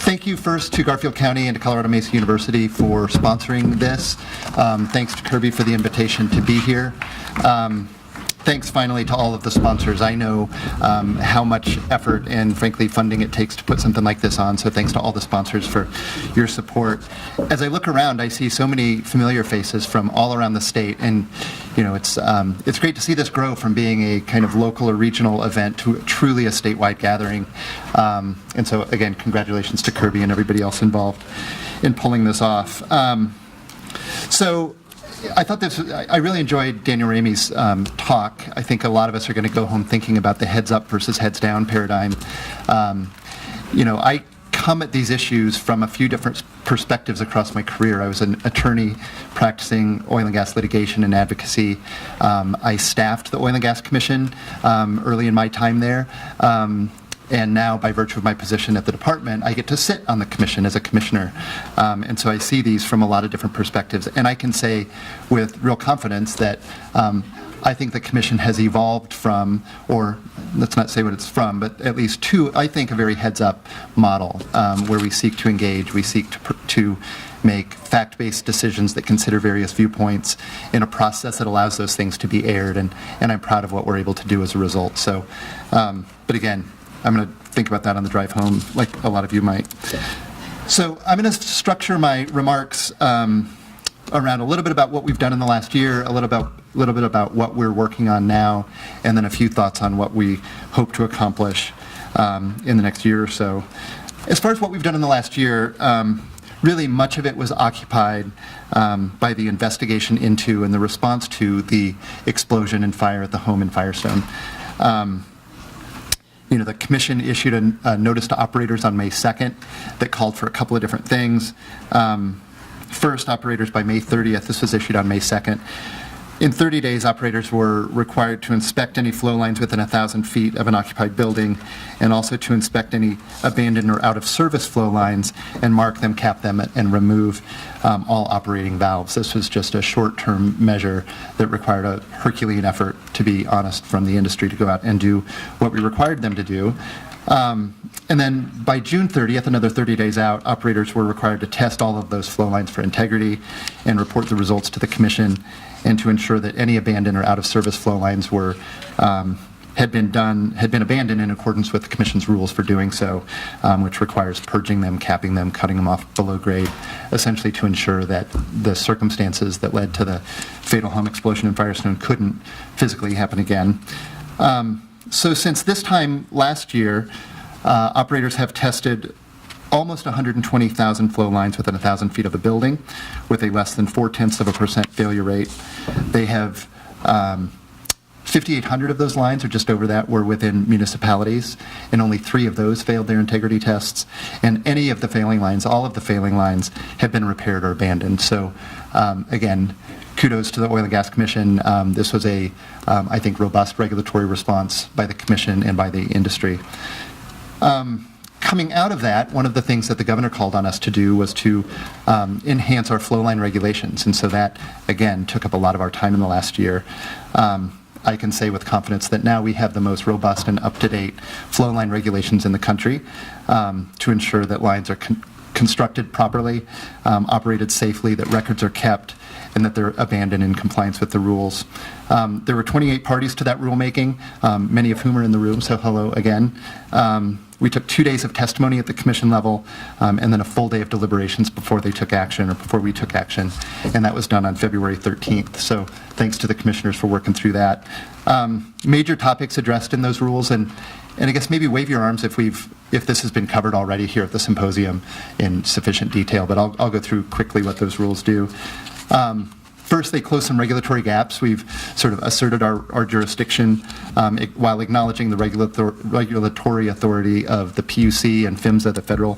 Thank you first to Garfield County and to Colorado Mesa University for sponsoring this. Thanks to Kirby for the invitation to be here. Thanks finally to all of the sponsors. I know how much effort and frankly funding it takes to put something like this on, so thanks to all the sponsors for your support. As I look around, I see so many familiar faces from all around the state, and you know, it's great to see this grow from being a kind of local or regional event to truly a statewide gathering. And so again, congratulations to Kirby and everybody else involved in pulling this off. So I thought I really enjoyed Daniel Ramey's talk. I think a lot of us are going to go home thinking about the heads up versus heads down paradigm. You know, I come at these issues from a few different perspectives across my career. I was an attorney practicing oil and gas litigation and advocacy. I staffed the Oil and Gas Commission early in my time there. And now, by virtue of my position at the department, I get to sit on the commission as a commissioner. And so I see these from a lot of different perspectives. And I can say with real confidence that I think the commission has evolved from, or let's not say what it's from, but at least to, I think, a very heads-up model where we seek to engage, we seek to make fact-based decisions that consider various viewpoints in a process that allows those things to be aired. And I'm proud of what we're able to do as a result. So, but again, I'm going to think about that on the drive home, like a lot of you might. So I'm going to structure my remarks around a little bit about what we've done in the last year, a little bit about what we're working on now, and then a few thoughts on what we hope to accomplish in the next year or so. As far as what we've done in the last year, really much of it was occupied by the investigation into and the response to the explosion and fire at the home in Firestone. You know, the commission issued a notice to operators on May 2nd that called for a couple of different things. First, operators by May 30th, this was issued on May 2nd. In 30 days, operators were required to inspect any flow lines within 1,000 feet of an occupied building, and also to inspect any abandoned or out-of-service flow lines and mark them, cap them, and remove all operating valves. This was just a short-term measure that required a Herculean effort, to be honest, from the industry to go out and do what we required them to do. And then by June 30th, another 30 days out, operators were required to test all of those flow lines for integrity and report the results to the commission, and to ensure that any abandoned or out-of-service flow lines were had been abandoned in accordance with the commission's rules for doing so, which requires purging them, capping them, cutting them off below grade, essentially to ensure that the circumstances that led to the fatal home explosion in Firestone couldn't physically happen again. So since this time last year, operators have tested almost 120,000 flow lines within 1,000 feet of the building with a less than 0.4% failure rate. They have 5,800 of those lines, or just over that, were within municipalities, and only 3 of those failed their integrity tests. And any of the failing lines, all of the failing lines, have been repaired or abandoned. So again, kudos to the Oil and Gas Commission. This was a, I think, robust regulatory response by the commission and by the industry. Coming out of that, one of the things that the governor called on us to do was to enhance our flow line regulations. And so that, again, took up a lot of our time in the last year. I can say with confidence that now we have the most robust and up-to-date flow line regulations in the country to ensure that lines are constructed properly, operated safely, that records are kept, and that they're abandoned in compliance with the rules. There were 28 parties to that rulemaking, many of whom are in the room, so hello again. We took 2 days of testimony at the commission level, and then a full day of deliberations before they took action, or before we took action, and that was done on February 13th. So thanks to the commissioners for working through that. Major topics addressed in those rules, and I guess maybe wave your arms if this has been covered already here at the symposium in sufficient detail, but I'll go through quickly what those rules do. First, they close some regulatory gaps. We've sort of asserted our jurisdiction while acknowledging the regulatory authority of the PUC and PHMSA, the Federal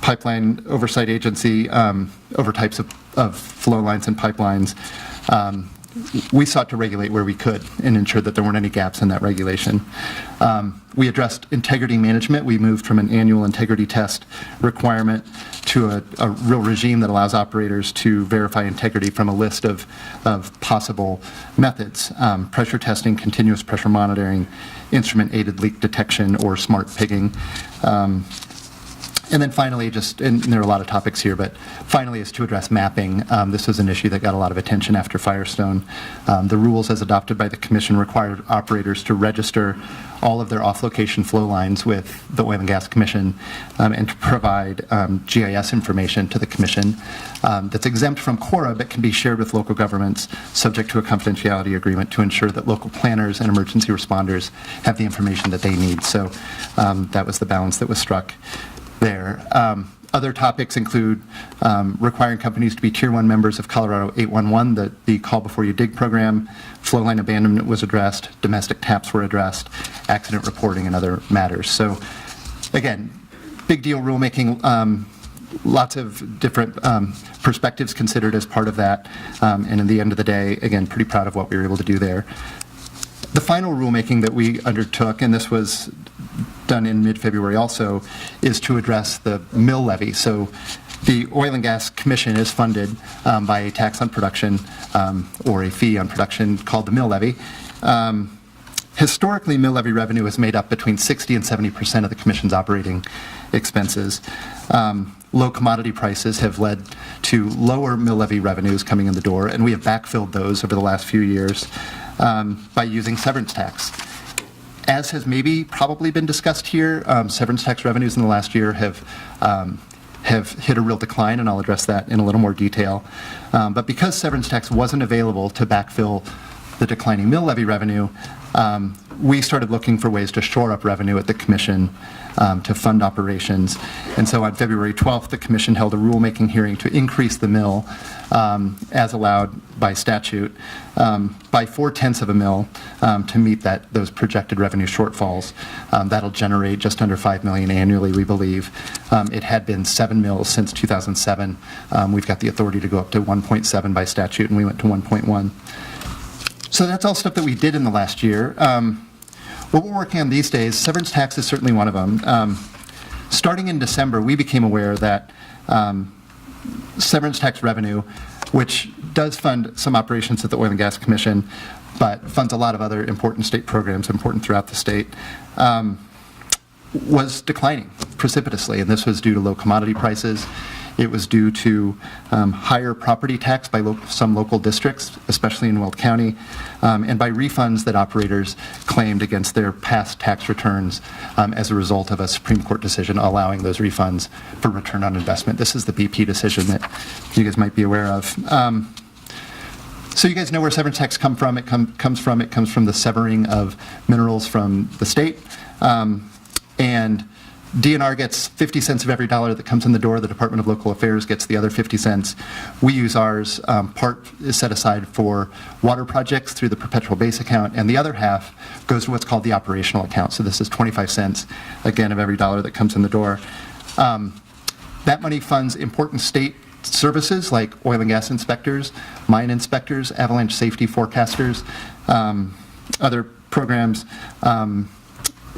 Pipeline Oversight Agency, over types of flow lines and pipelines. We sought to regulate where we could and ensure that there weren't any gaps in that regulation. We addressed integrity management. We moved from an annual integrity test requirement to a real regime that allows operators to verify integrity from a list of possible methods: pressure testing, continuous pressure monitoring, instrument-aided leak detection, or smart pigging. And then finally, and there are a lot of topics here, but finally is to address mapping. This was an issue that got a lot of attention after Firestone. The rules as adopted by the Commission required operators to register all of their off-location flow lines with the Oil and Gas Commission and to provide GIS information to the Commission that's exempt from CORA but can be shared with local governments subject to a confidentiality agreement to ensure that local planners and emergency responders have the information that they need. So that was the balance that was struck there. Other topics include requiring companies to be Tier 1 members of Colorado 811, the Call Before You Dig program, flow line abandonment was addressed, domestic taps were addressed, accident reporting, and other matters. So again, big deal rulemaking, lots of different perspectives considered as part of that, and in the end of the day, again, pretty proud of what we were able to do there. The final rulemaking that we undertook, and this was done in mid-February also, is to address the mill levy. So the Oil and Gas Commission is funded by a tax on production or a fee on production called the mill levy. Historically, mill levy revenue is made up between 60 and 70% of the Commission's operating expenses. Low commodity prices have led to lower mill levy revenues coming in the door, and we have backfilled those over the last few years by using severance tax. As has probably been discussed here, severance tax revenues in the last year have hit a real decline, and I'll address that in a little more detail. But because severance tax wasn't available to backfill the declining mill levy revenue, we started looking for ways to shore up revenue at the Commission to fund operations. And so on February 12th, the Commission held a rulemaking hearing to increase the mill as allowed by statute by 4/10 of a mill to meet those projected revenue shortfalls. That'll generate just under $5 million annually, we believe. It had been 7 mills since 2007. We've got the authority to go up to 1.7 by statute, and we went to 1.1. So that's all stuff that we did in the last year. What we're working on these days, severance tax is certainly one of them. Starting in December, we became aware that severance tax revenue, which does fund some operations at the Oil and Gas Commission, but funds a lot of other important state programs, important throughout the state, was declining precipitously, and this was due to low commodity prices. It was due to higher property tax by some local districts, especially in Weld County, and by refunds that operators claimed against their past tax returns as a result of a Supreme Court decision allowing those refunds for return on investment. This is the BP decision that you guys might be aware of. So you guys know where severance tax comes from. It comes from the severing of minerals from the state, and DNR gets 50 cents of every dollar that comes in the door. The Department of Local Affairs gets the other 50 cents. We use ours. Part is set aside for water projects through the perpetual base account, and the other half goes to what's called the operational account. So this is 25 cents, again, of every dollar that comes in the door. That money funds important state services like oil and gas inspectors, mine inspectors, avalanche safety forecasters, other programs.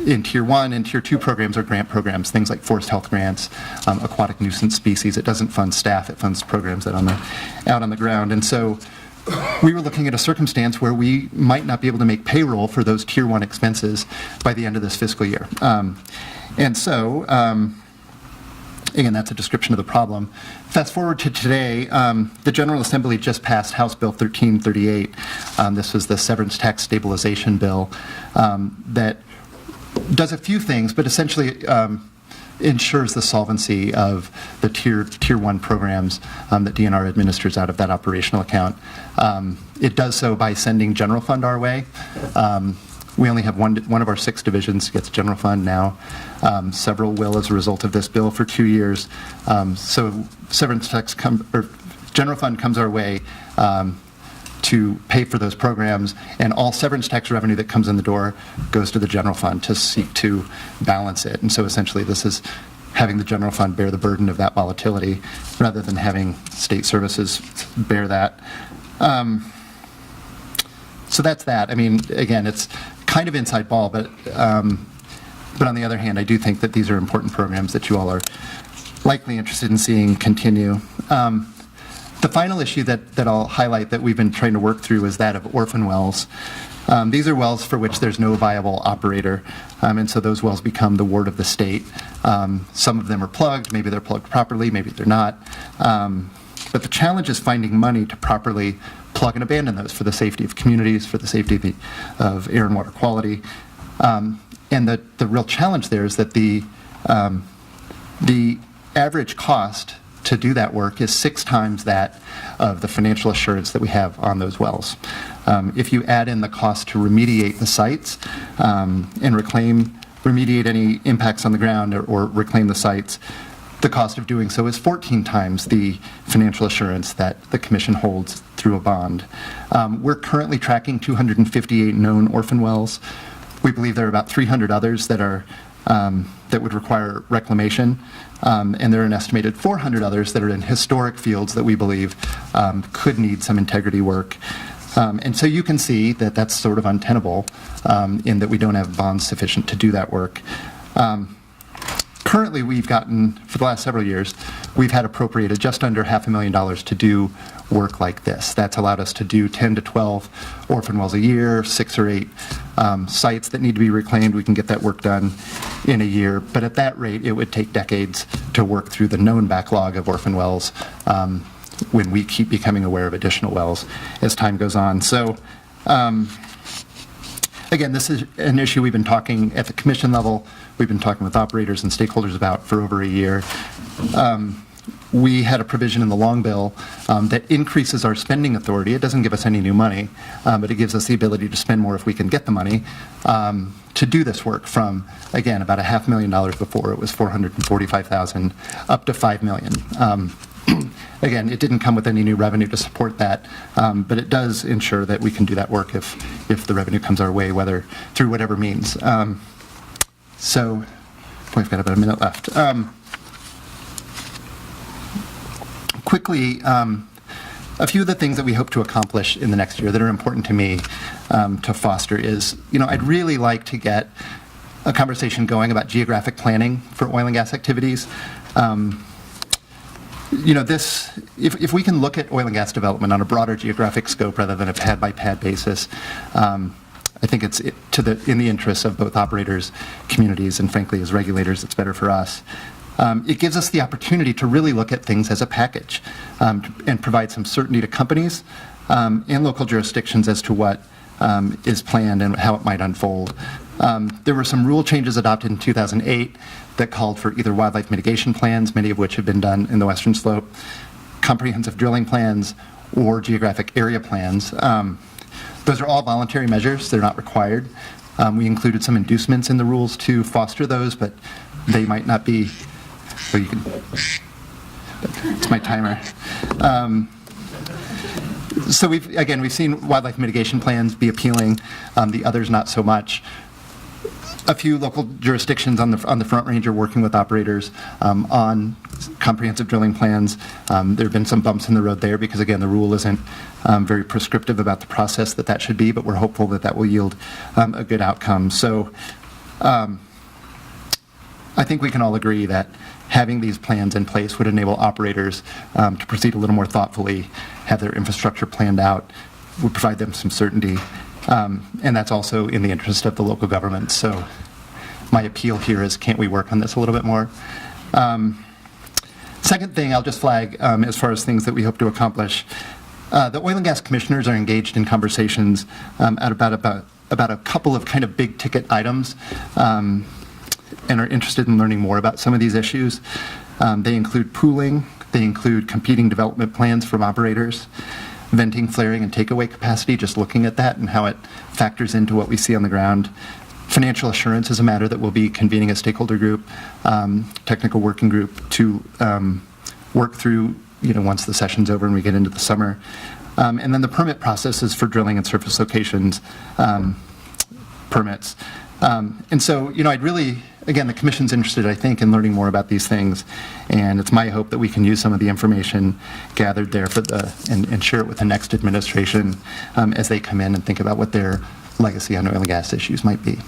In Tier 1 and Tier 2 programs are grant programs, things like forest health grants, aquatic nuisance species. It doesn't fund staff, it funds programs that out on the ground. And so we were looking at a circumstance where we might not be able to make payroll for those Tier 1 expenses by the end of this fiscal year. And so, again, that's a description of the problem. Fast forward to today, the General Assembly just passed House Bill 1338. This was the Severance Tax Stabilization Bill that does a few things, but essentially ensures the solvency of the tier 1 programs that DNR administers out of that operational account. It does so by sending general fund our way. We only have one of our 6 divisions gets general fund now. Several will as a result of this bill for 2 years. So severance tax general fund comes our way to pay for those programs, and all severance tax revenue that comes in the door goes to the general fund to seek to balance it. And so essentially this is having the general fund bear the burden of that volatility rather than having state services bear that. So that's that. I mean, again, it's kind of inside ball, but on the other hand, I do think that these are important programs that you all are likely interested in seeing continue. The final issue that I'll highlight that we've been trying to work through is that of orphan wells. These are wells for which there's no viable operator, and so those wells become the ward of the state. Some of them are plugged, maybe they're plugged properly, maybe they're not. But the challenge is finding money to properly plug and abandon those for the safety of communities, for the safety of air and water quality. And the real challenge there is that the average cost to do that work is 6 times that of the financial assurance that we have on those wells. If you add in the cost to remediate the sites and remediate any impacts on the ground or reclaim the sites, the cost of doing so is 14 times the financial assurance that the Commission holds through a bond. We're currently tracking 258 known orphan wells. We believe there are about 300 others that would require reclamation, and there are an estimated 400 others that are in historic fields that we believe could need some integrity work. And so you can see that that's sort of untenable in that we don't have bonds sufficient to do that work. Currently, we've gotten, for the last several years, we've had appropriated just under $500,000 to do work like this. That's allowed us to do 10 to 12 orphan wells a year, 6 or 8 sites that need to be reclaimed. We can get that work done in a year. But at that rate, it would take decades to work through the known backlog of orphan wells when we keep becoming aware of additional wells as time goes on. So, again, this is an issue we've been talking at the Commission level. We've been talking with operators and stakeholders about for over a year. We had a provision in the long bill that increases our spending authority. It doesn't give us any new money, but it gives us the ability to spend more if we can get the money to do this work from, again, about $500,000 before. It was $445,000 up to $5 million. Again, it didn't come with any new revenue to support that, but it does ensure that we can do that work if the revenue comes our way, whether through whatever means. So, we've got about a minute left. Quickly, a few of the things that we hope to accomplish in the next year that are important to me to foster is, I'd really like to get a conversation going about geographic planning for oil and gas activities. If we can look at oil and gas development on a broader geographic scope rather than a pad-by-pad basis, I think it's in the interests of both operators, communities, and frankly, as regulators, it's better for us. It gives us the opportunity to really look at things as a package and provide some certainty to companies and local jurisdictions as to what is planned and how it might unfold. There were some rule changes adopted in 2008 that called for either wildlife mitigation plans, many of which have been done in the Western Slope, comprehensive drilling plans, or geographic area plans. Those are all voluntary measures. They're not required. We included some inducements in the rules to foster those, but they might not be. Well, you can. It's my timer. So we've seen wildlife mitigation plans be appealing. The others not so much. A few local jurisdictions on the Front Range are working with operators on comprehensive drilling plans. There have been some bumps in the road there because, again, the rule isn't very prescriptive about the process that should be, but we're hopeful that will yield a good outcome. So I think we can all agree that having these plans in place would enable operators to proceed a little more thoughtfully, have their infrastructure planned out, would provide them some certainty. And that's also in the interest of the local government. So my appeal here is, can't we work on this a little bit more? Second thing I'll just flag as far as things that we hope to accomplish. The oil and gas commissioners are engaged in conversations about a couple of kind of big ticket items and are interested in learning more about some of these issues. They include pooling, they include competing development plans from operators, venting, flaring, and takeaway capacity, just looking at that and how it factors into what we see on the ground. Financial assurance is a matter that we'll be convening a stakeholder group, technical working group to work through, once the session's over and we get into the summer. And then the permit processes for drilling and surface locations permits. And so, I'd really, again, the Commission's interested, I think, in learning more about these things, and it's my hope that we can use some of the information gathered there and share it with the next administration as they come in and think about what their legacy on oil and gas issues might be.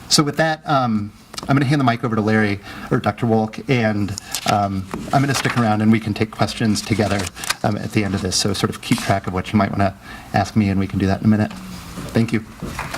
So with that, I'm going to hand the mic over to Larry, or Dr. Wolk, and I'm going to stick around and we can take questions together at the end of this, so sort of keep track of what you might want to ask me, and we can do that in a minute. Thank you.